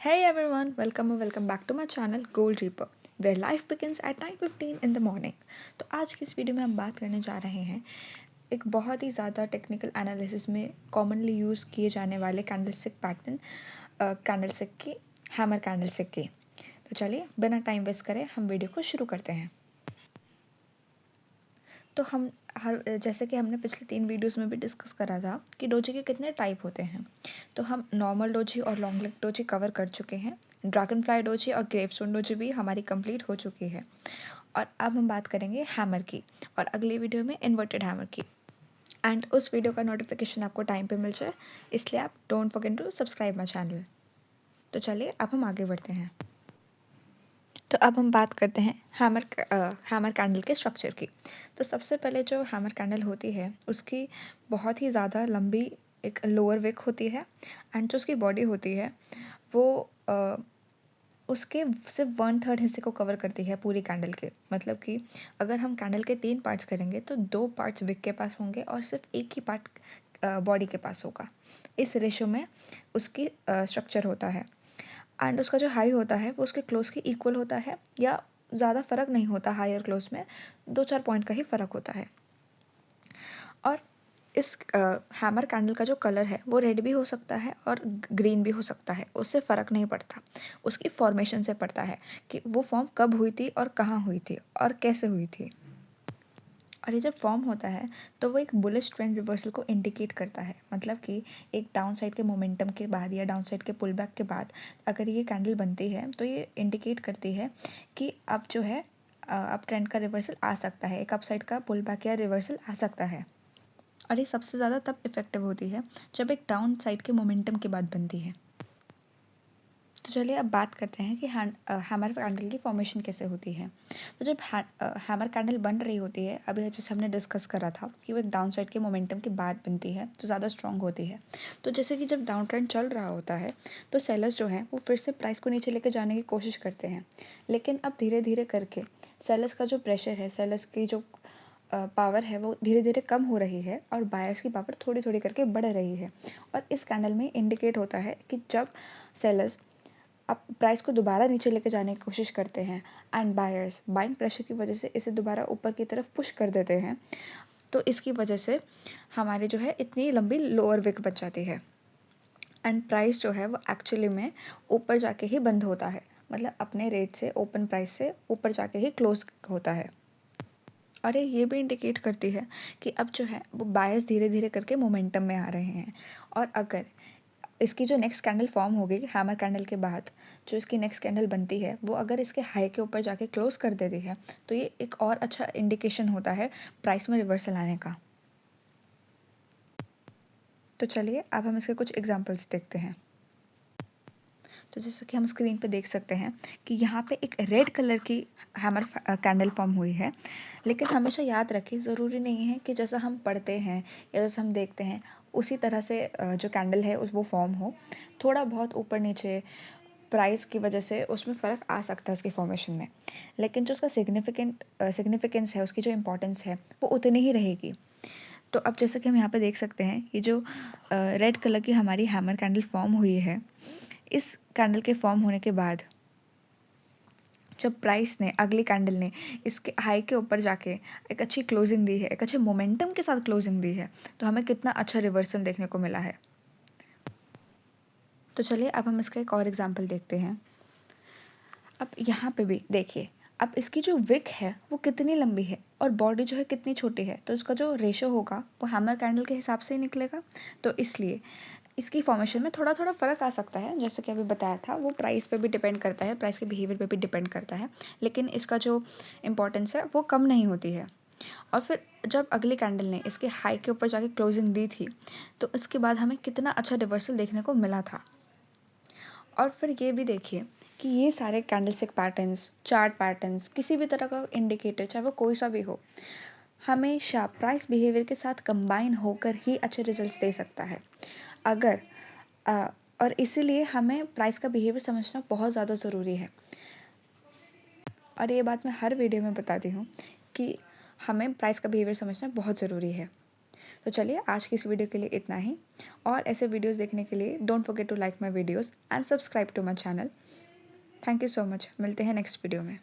Hey everyone, welcome or welcome back to my channel Gold Reaper, where life begins at 9:15 in the morning. तो आज की इस video में हम बात करने जा रहे हैं एक बहुत ही ज़्यादा टेक्निकल एनालिसिस में कॉमनली यूज़ किए जाने वाले कैंडलस्टिक पैटर्न कैंडलस्टिक की हैमर कैंडलस्टिक की। तो चलिए बिना टाइम वेस्ट करे हम वीडियो को शुरू करते हैं। तो हम जैसे कि हमने पिछले 3 वीडियोस में भी डिस्कस करा था कि डोजी के कितने टाइप होते हैं। तो हम नॉर्मल डोजी और लॉन्ग लेग डोजी कवर कर चुके हैं। ड्रैगन फ्लाई डोजी और ग्रेवस्टोन डोजी भी हमारी कंप्लीट हो चुकी है। और अब हम बात करेंगे हैमर की और अगली वीडियो में इन्वर्टेड हैमर की। एंड उस वीडियो का नोटिफिकेशन आपको टाइम पे मिल जाए, इसलिए आप don't forget to subscribe my channel. तो चलिए अब हम आगे बढ़ते हैं। तो अब हम बात करते हैं हैमर कैंडल के स्ट्रक्चर की। तो सबसे पहले जो हैमर कैंडल होती है उसकी बहुत ही ज़्यादा लंबी एक लोअर विक होती है। एंड जो उसकी बॉडी होती है वो उसके सिर्फ 1/3 हिस्से को कवर करती है पूरी कैंडल के। मतलब कि अगर हम कैंडल के 3 पार्ट्स करेंगे तो 2 पार्ट्स विक के पास होंगे और सिर्फ एक ही पार्ट बॉडी के पास होगा। इस रेशो में उसकी स्ट्रक्चर होता है। एंड उसका जो हाई होता है वो उसके क्लोज के इक्वल होता है या ज़्यादा फ़र्क नहीं होता। हाई और क्लोज में 2-4 पॉइंट का ही फ़र्क होता है। और इस हैमर कैंडल का जो कलर है वो रेड भी हो सकता है और ग्रीन भी हो सकता है, उससे फ़र्क नहीं पड़ता। उसकी फॉर्मेशन से पड़ता है कि वो फॉर्म कब हुई थी और कहाँ हुई थी और कैसे हुई थी। और ये जब फॉर्म होता है तो वो एक बुलिश ट्रेंड रिवर्सल को इंडिकेट करता है। मतलब कि एक डाउन साइड के मोमेंटम के बाद या डाउन साइड के पुल बैक के बाद अगर ये कैंडल बनती है तो ये इंडिकेट करती है कि अब जो है अब ट्रेंड का रिवर्सल आ सकता है, एक अप साइड का पुल बैक या रिवर्सल आ सकता है। और ये सबसे ज़्यादा तब इफ़ेक्टिव होती है जब एक डाउन साइड के मोमेंटम के बाद बनती है। तो चलिए अब बात करते हैं कि हैमर कैंडल की फॉर्मेशन कैसे होती है। तो जब हैमर कैंडल बन रही होती है, अभी जैसे हमने डिस्कस करा था कि वो एक डाउन साइड के मोमेंटम के बाद बनती है तो ज़्यादा स्ट्रॉन्ग होती है। तो जैसे कि जब डाउन ट्रेंड चल रहा होता है तो सेलर्स जो हैं वो फिर से प्राइस को नीचे लेके जाने की कोशिश करते हैं। लेकिन अब धीरे धीरे करके सेलर्स का जो प्रेशर है, सेलर्स की जो पावर है वो धीरे धीरे कम हो रही है और बायर्स की पावर थोड़ी थोड़ी करके बढ़ रही है। और इस कैंडल में इंडिकेट होता है कि जब सेलर्स आप प्राइस को दोबारा नीचे लेके जाने की कोशिश करते हैं एंड बायर्स बाइंग प्रेशर की वजह से इसे दोबारा ऊपर की तरफ पुश कर देते हैं, तो इसकी वजह से हमारी जो है इतनी लंबी लोअर विक बच जाती है एंड प्राइस जो है वो एक्चुअली में ऊपर जाके ही बंद होता है। मतलब अपने रेट से ओपन प्राइस से ऊपर जाके ही क्लोज होता है। और ये भी इंडिकेट करती है कि अब जो है वो बायर्स धीरे धीरे करके मोमेंटम में आ रहे हैं। और अगर इसकी जो नेक्स्ट कैंडल फॉर्म होगी हैमर कैंडल के बाद, जो इसकी नेक्स्ट कैंडल बनती है वो अगर इसके हाई के ऊपर जाके क्लोज कर देती है तो ये एक और अच्छा इंडिकेशन होता है प्राइस में रिवर्सल आने का। तो चलिए अब हम इसके कुछ एग्जांपल्स देखते हैं। तो जैसे कि हम स्क्रीन पे देख सकते हैं कि यहाँ पे एक रेड कलर की हैमर कैंडल फॉर्म हुई है। लेकिन हमेशा याद रखें, ज़रूरी नहीं है कि जैसा हम पढ़ते हैं या जैसा हम देखते हैं उसी तरह से जो कैंडल है उस वो फॉर्म हो। थोड़ा बहुत ऊपर नीचे प्राइस की वजह से उसमें फ़र्क आ सकता है उसकी फॉर्मेशन में, लेकिन जो उसका सिग्निफिकेंस है, उसकी जो इम्पोर्टेंस है वो उतनी ही रहेगी। तो अब जैसा कि हम यहाँ पे देख सकते हैं ये जो रेड कलर की हमारी हैमर कैंडल फॉर्म हुई है, इस कैंडल के फॉर्म होने के बाद जब प्राइस ने अगली कैंडल ने इसके हाई के ऊपर जाके एक अच्छी क्लोजिंग दी है, एक अच्छे मोमेंटम के साथ क्लोजिंग दी है, तो हमें कितना अच्छा रिवर्सल देखने को मिला है। तो चलिए अब हम इसका एक और एग्जांपल देखते हैं। अब यहाँ पे भी देखिए, अब इसकी जो विक है वो कितनी लंबी है और बॉडी जो है कितनी छोटी है, तो इसका जो रेशो होगा वो हैमर कैंडल के हिसाब से ही निकलेगा। तो इसलिए इसकी फॉर्मेशन में थोड़ा थोड़ा फ़र्क आ सकता है। जैसे कि अभी बताया था वो प्राइस पे भी डिपेंड करता है, प्राइस के बिहेवियर पे भी डिपेंड करता है, लेकिन इसका जो इम्पोर्टेंस है वो कम नहीं होती है। और फिर जब अगली कैंडल ने इसके हाई के ऊपर जाके क्लोजिंग दी थी तो इसके बाद हमें कितना अच्छा रिवर्सल देखने को मिला था। और फिर ये भी देखिए कि ये सारे कैंडलस्टिक पैटर्न्स, चार्ट पैटर्न्स, किसी भी तरह का इंडिकेटर चाहे वो कोई सा भी हो, हमेशा प्राइस बिहेवियर के साथ कंबाइन होकर ही अच्छे रिजल्ट्स दे सकता है। अगर और इसीलिए हमें प्राइस का बिहेवियर समझना बहुत ज़्यादा ज़रूरी है। और ये बात मैं हर वीडियो में बताती हूँ कि हमें प्राइस का बिहेवियर समझना बहुत ज़रूरी है। तो चलिए आज की इस वीडियो के लिए इतना ही, और ऐसे वीडियोस देखने के लिए don't forget to like my videos and subscribe to my channel. Thank you so much. मिलते हैं नेक्स्ट वीडियो में।